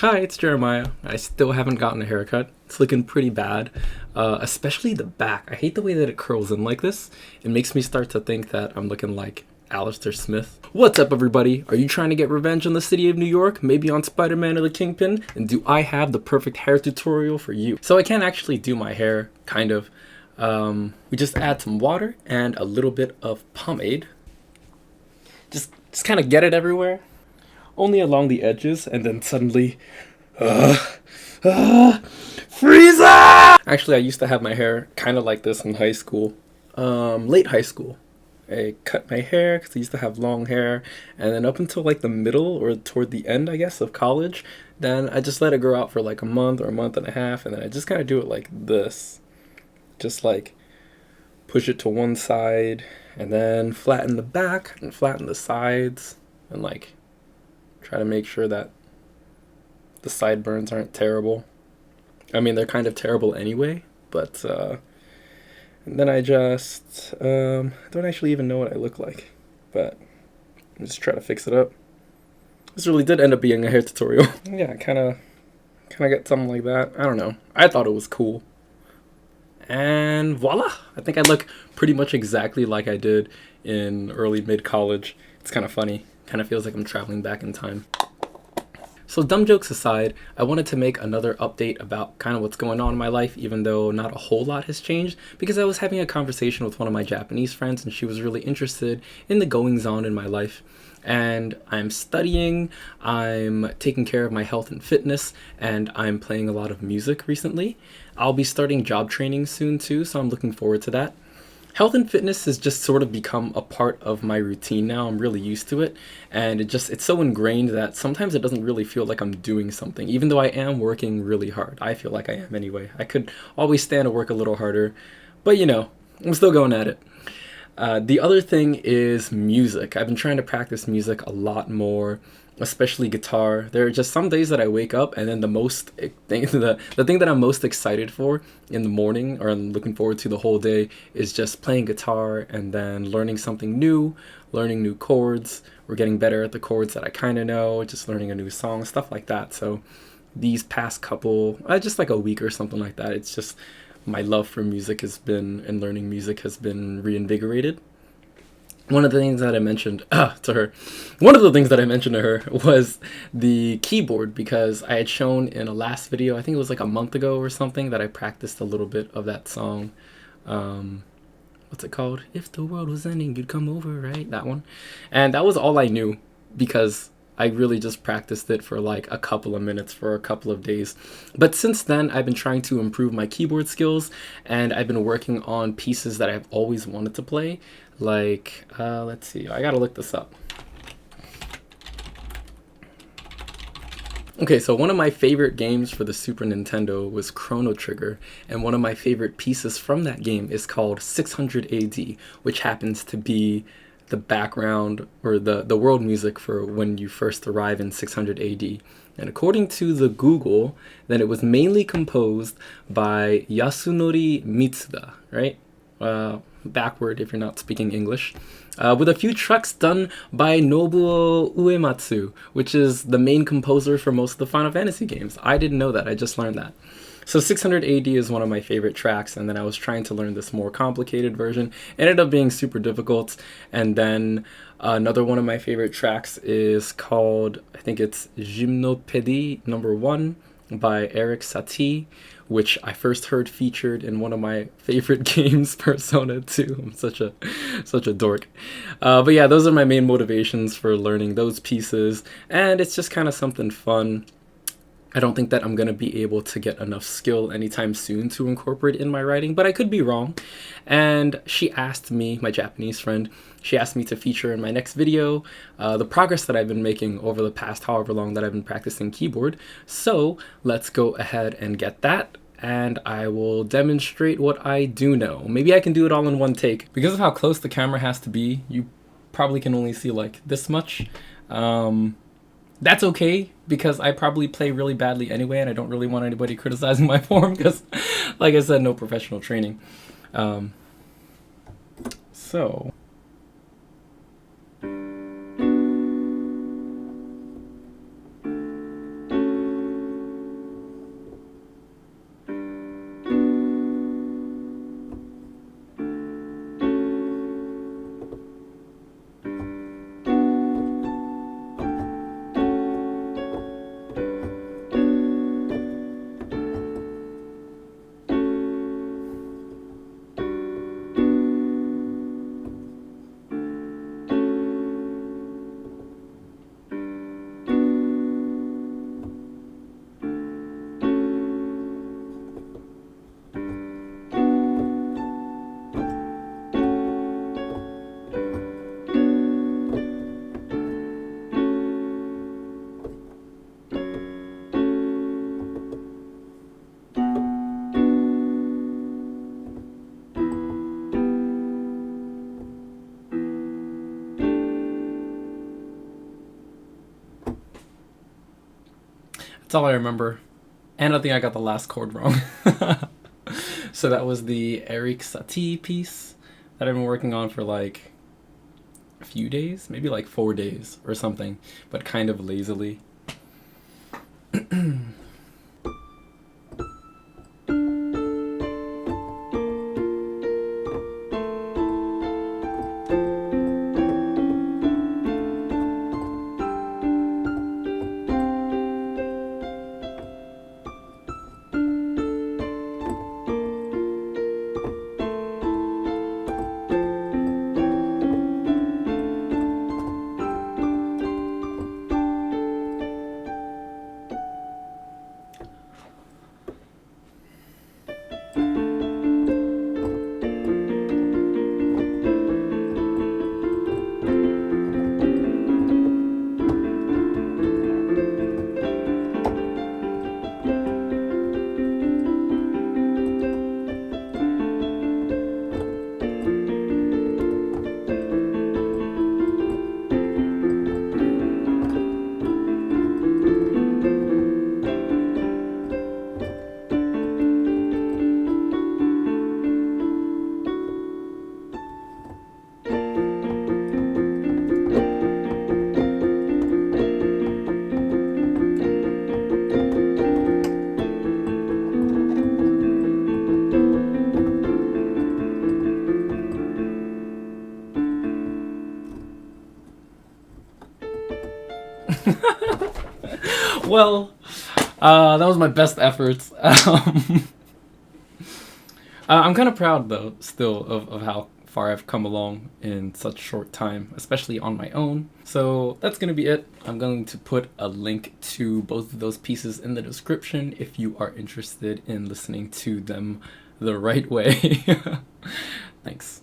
Hi, it's Jeremiah. I still haven't gotten a haircut. It's looking pretty bad, especially the back. I hate the way that it curls in like this. It makes me start to think that I'm looking like Alistair Smith. What's up, everybody? Are you trying to get revenge on the city of New York? Maybe on Spider-Man or the Kingpin? And do I have the perfect hair tutorial for you? So I can't actually do my hair, kind of. We just add some water and a little bit of pomade. Just kind of get it everywhere. Only along the edges, and then suddenly, Frieza! Actually, I used to have my hair kind of like this in high school, late high school. I cut my hair because I used to have long hair, and then up until like the middle or toward the end, I guess, of college, then I just let it grow out for like a month or a month and a half, and then I just kind of do it like this. Just like push it to one side, and then flatten the back and flatten the sides, and like try to make sure that the sideburns aren't terrible. I mean, they're kind of terrible anyway, but and then I just don't actually even know what I look like, but I just try to fix it up. This really did end up being a hair tutorial. Yeah, kind of get something like that. I don't know. I thought it was cool. And voila! I think I look pretty much exactly like I did in early mid-college. It's kind of funny. Kind of feels like I'm traveling back in time. So dumb jokes aside, I wanted to make another update about kind of what's going on in my life, even though not a whole lot has changed, because I was having a conversation with one of my Japanese friends and she was really interested in the goings-on in my life. And I'm studying, I'm taking care of my health and fitness, and I'm playing a lot of music recently. I'll be starting job training soon too, so I'm looking forward to that. Health and fitness has just sort of become a part of my routine now. I'm really used to it, and it's so ingrained that sometimes it doesn't really feel like I'm doing something, even though I am working really hard. I feel like I am anyway. I could always stand to work a little harder, but you know, I'm still going at it. The other thing is music. I've been trying to practice music a lot more, especially guitar. There are just some days that I wake up and then the thing that I'm most excited for in the morning, or I'm looking forward to the whole day, is just playing guitar and then learning something new, learning new chords, or getting better at the chords that I kind of know, just learning a new song, stuff like that. So these past couple, just like a week or something like that, it's just my love for music has been, and learning music has been reinvigorated. One of the things that I mentioned to her was the keyboard, because I had shown in a last video, I think it was like a month ago or something, that I practiced a little bit of that song. What's it called? If the world was ending, you'd come over, right? That one. And that was all I knew, because I really just practiced it for like a couple of minutes for a couple of days. But since then, I've been trying to improve my keyboard skills, and I've been working on pieces that I've always wanted to play. Like, let's see, I gotta look this up. Okay, so one of my favorite games for the Super Nintendo was Chrono Trigger, and one of my favorite pieces from that game is called 600 AD, which happens to be the background or the world music for when you first arrive in 600 AD. And according to the Google, then it was mainly composed by Yasunori Mitsuda, right? Backward if you're not speaking English. With a few tracks done by Nobuo Uematsu, which is the main composer for most of the Final Fantasy games. I didn't know that, I just learned that. So 600 AD is one of my favorite tracks, and then I was trying to learn this more complicated version. It ended up being super difficult, and then another one of my favorite tracks is called, I think it's Gymnopédie number 1 by Eric Satie, which I first heard featured in one of my favorite games, Persona 2. I'm such a dork. But yeah, those are my main motivations for learning those pieces, and it's just kind of something fun. I don't think that I'm going to be able to get enough skill anytime soon to incorporate in my writing, but I could be wrong. And she asked me, my Japanese friend, she asked me to feature in my next video the progress that I've been making over the past however long that I've been practicing keyboard. So let's go ahead and get that, and I will demonstrate what I do know. Maybe I can do it all in one take. Because of how close the camera has to be, you probably can only see like this much. That's okay, because I probably play really badly anyway, and I don't really want anybody criticizing my form, because, like I said, no professional training. So... That's all I remember. And I think I got the last chord wrong. So that was the Eric Satie piece that I've been working on for like a few days, maybe like 4 days or something, but kind of lazily. Well, that was my best efforts. I'm kind of proud, though, still, of how far I've come along in such short time, especially on my own. So that's going to be it. I'm going to put a link to both of those pieces in the description if you are interested in listening to them the right way. Thanks.